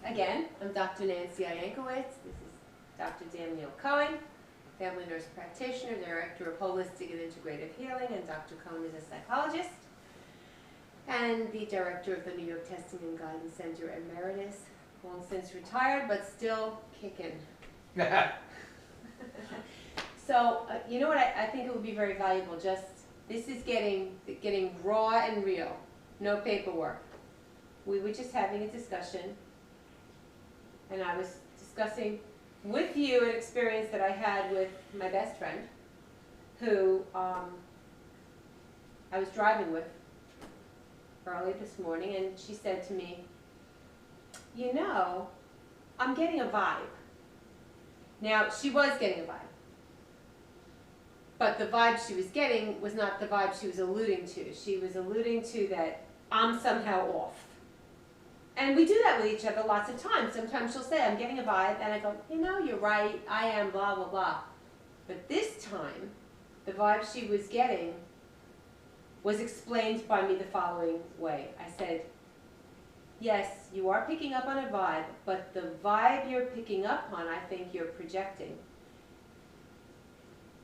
Again, I'm Dr. Nancy Iankowitz. This is Dr. Danielle Cohen, family nurse practitioner, director of holistic and integrative healing, and Dr. Cohen is a psychologist and the director of the New York Testing and Guidance Center Emeritus, long since retired, but still kicking. So, you know what, I think it would be very valuable, this is getting raw and real, no paperwork. We were just having a discussion, and I was discussing with you an experience that I had with my best friend, who I was driving with early this morning, and she said to me, you know, I'm getting a vibe. Now, she was getting a vibe. But the vibe she was getting was not the vibe she was alluding to. She was alluding to that I'm somehow off. And we do that with each other lots of times. Sometimes she'll say, I'm getting a vibe, and I go, you know, you're right, I am, blah, blah, blah. But this time, the vibe she was getting was explained by me the following way. I said, yes, you are picking up on a vibe, but the vibe you're picking up on, I think you're projecting.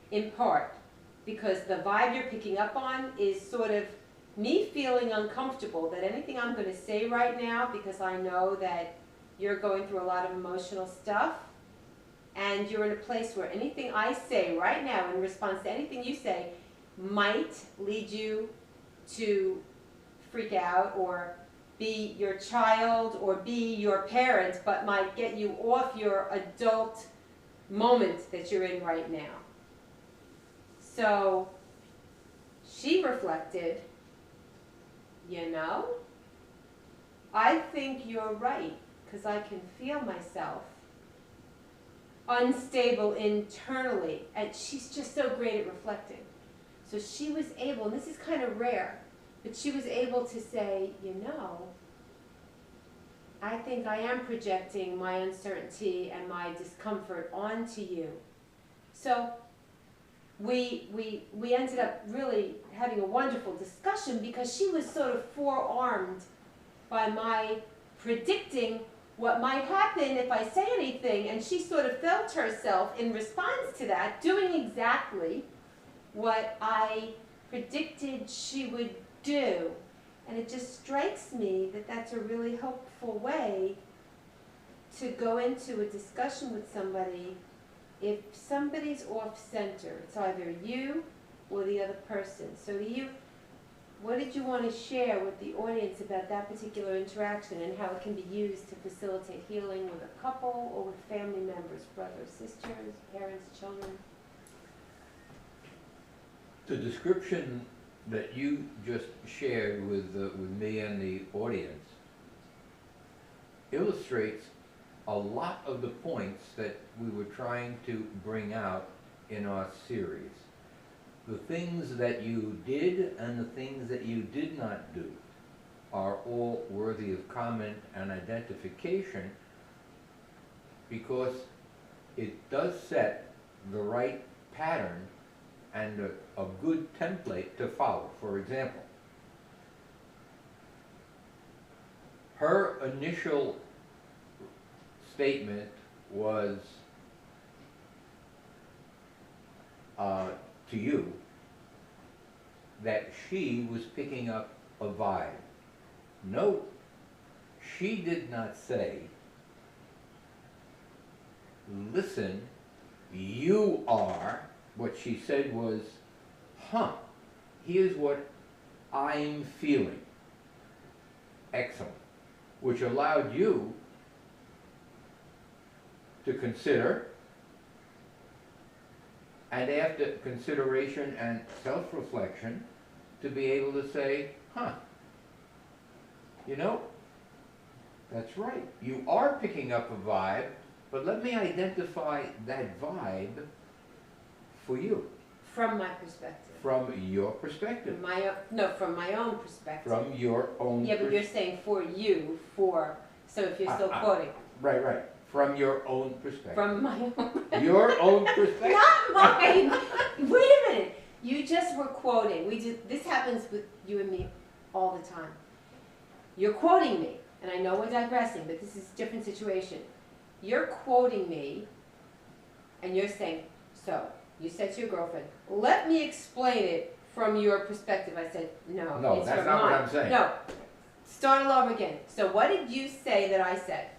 In part, because the vibe you're picking up on is sort of me feeling uncomfortable that anything I'm going to say right now, because I know that you're going through a lot of emotional stuff, and you're in a place where anything I say right now in response to anything you say might lead you to freak out or be your child or be your parent, but might get you off your adult moment that you're in right now. So she reflected, you know, I think you're right, because I can feel myself unstable internally, and she's just so great at reflecting. So she was able, and this is kind of rare, but she was able to say, you know, I think I am projecting my uncertainty and my discomfort onto you. So we ended up really having a wonderful discussion, because she was sort of forearmed by my predicting what might happen if I say anything, and she sort of felt herself in response to that doing exactly what I predicted she would do. And it just strikes me that that's a really helpful way to go into a discussion with somebody. If somebody's off-center, it's either you or the other person. So what did you want to share with the audience about that particular interaction and how it can be used to facilitate healing with a couple or with family members, brothers, sisters, parents, children? The description that you just shared with me and the audience illustrates a lot of the points that we were trying to bring out in our series. The things that you did and the things that you did not do are all worthy of comment and identification, because it does set the right pattern and a good template to follow. For example, her initial statement was to you that she was picking up a vibe. Note, she did not say, listen, you are. What she said was, here's what I'm feeling. Excellent. Which allowed you to consider, and after consideration and self-reflection, to be able to say, you know, that's right. You are picking up a vibe, but let me identify that vibe for you. From my perspective. From your perspective. From my own perspective. From your own Yeah, but you're saying for you, so if you're still quoting. Right. From your own perspective. From my own. Your own perspective. Not mine. Wait a minute. You just were quoting. This happens with you and me all the time. You're quoting me, and I know we're digressing, but this is a different situation. You're quoting me, and you're saying, so, you said to your girlfriend, let me explain it from your perspective. I said, no, No, it's that's from not what mine. I'm saying. No, start all over again. So what did you say that I said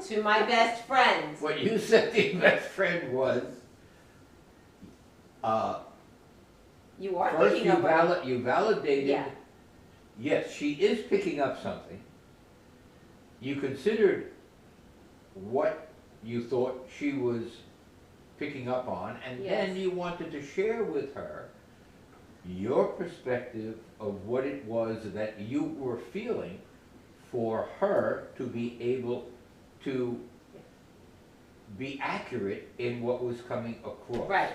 to my best friend? What you said to your best friend was, You are first picking up on it. you validated, Yeah. yes, she is picking up something. You considered what you thought she was picking up on, and then Yes. you wanted to share with her your perspective of what it was that you were feeling for her to be able to be accurate in what was coming across. Right.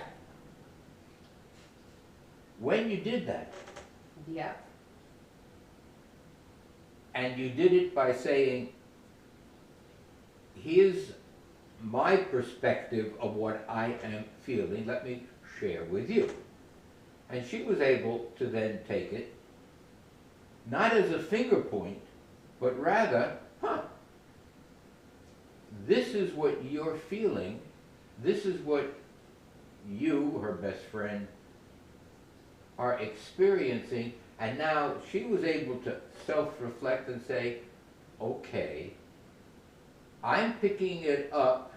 When you did that, Yep. and you did it by saying, here's my perspective of what I am feeling, let me share with you. And she was able to then take it, not as a finger point, but rather, this is what you're feeling, this is what you, her best friend, are experiencing, and now she was able to self-reflect and say, okay, I'm picking it up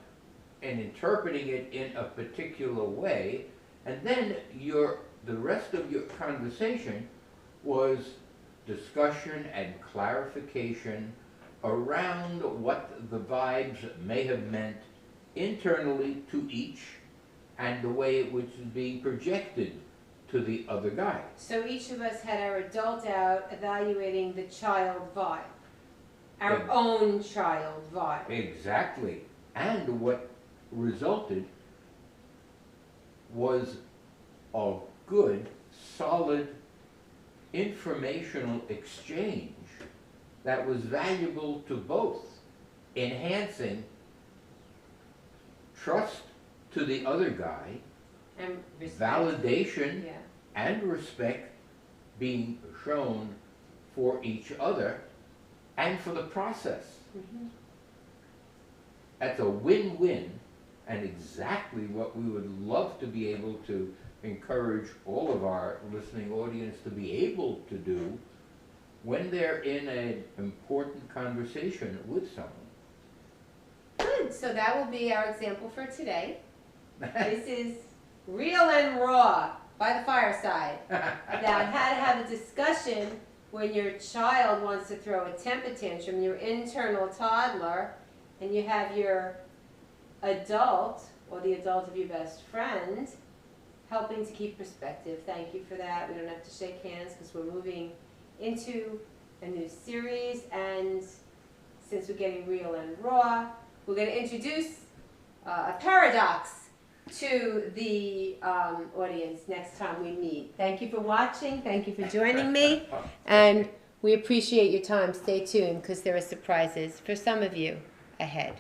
and interpreting it in a particular way, and then the rest of your conversation was discussion and clarification around what the vibes may have meant internally to each and the way it was being projected to the other guy. So each of us had our adult out evaluating the child vibe. Our Yeah. own child vibe. Exactly. And what resulted was a good, solid, informational exchange that was valuable to both, enhancing trust to the other guy, And respect. validation Yeah. and respect being shown for each other and for the process. Mhm. That's a win-win, and exactly what we would love to be able to encourage all of our listening audience to be able to do when they're in an important conversation with someone. Good. So that will be our example for today. This is Real and Raw by the Fireside. About how to have a discussion when your child wants to throw a temper tantrum, your internal toddler, and you have your adult, or the adult of your best friend, helping to keep perspective. Thank you for that. We don't have to shake hands because we're moving into a new series, and since we're getting real and raw, we're going to introduce a paradox to the audience next time we meet. Thank you for watching. Thank you for joining me. And we appreciate your time. Stay tuned because there are surprises for some of you ahead.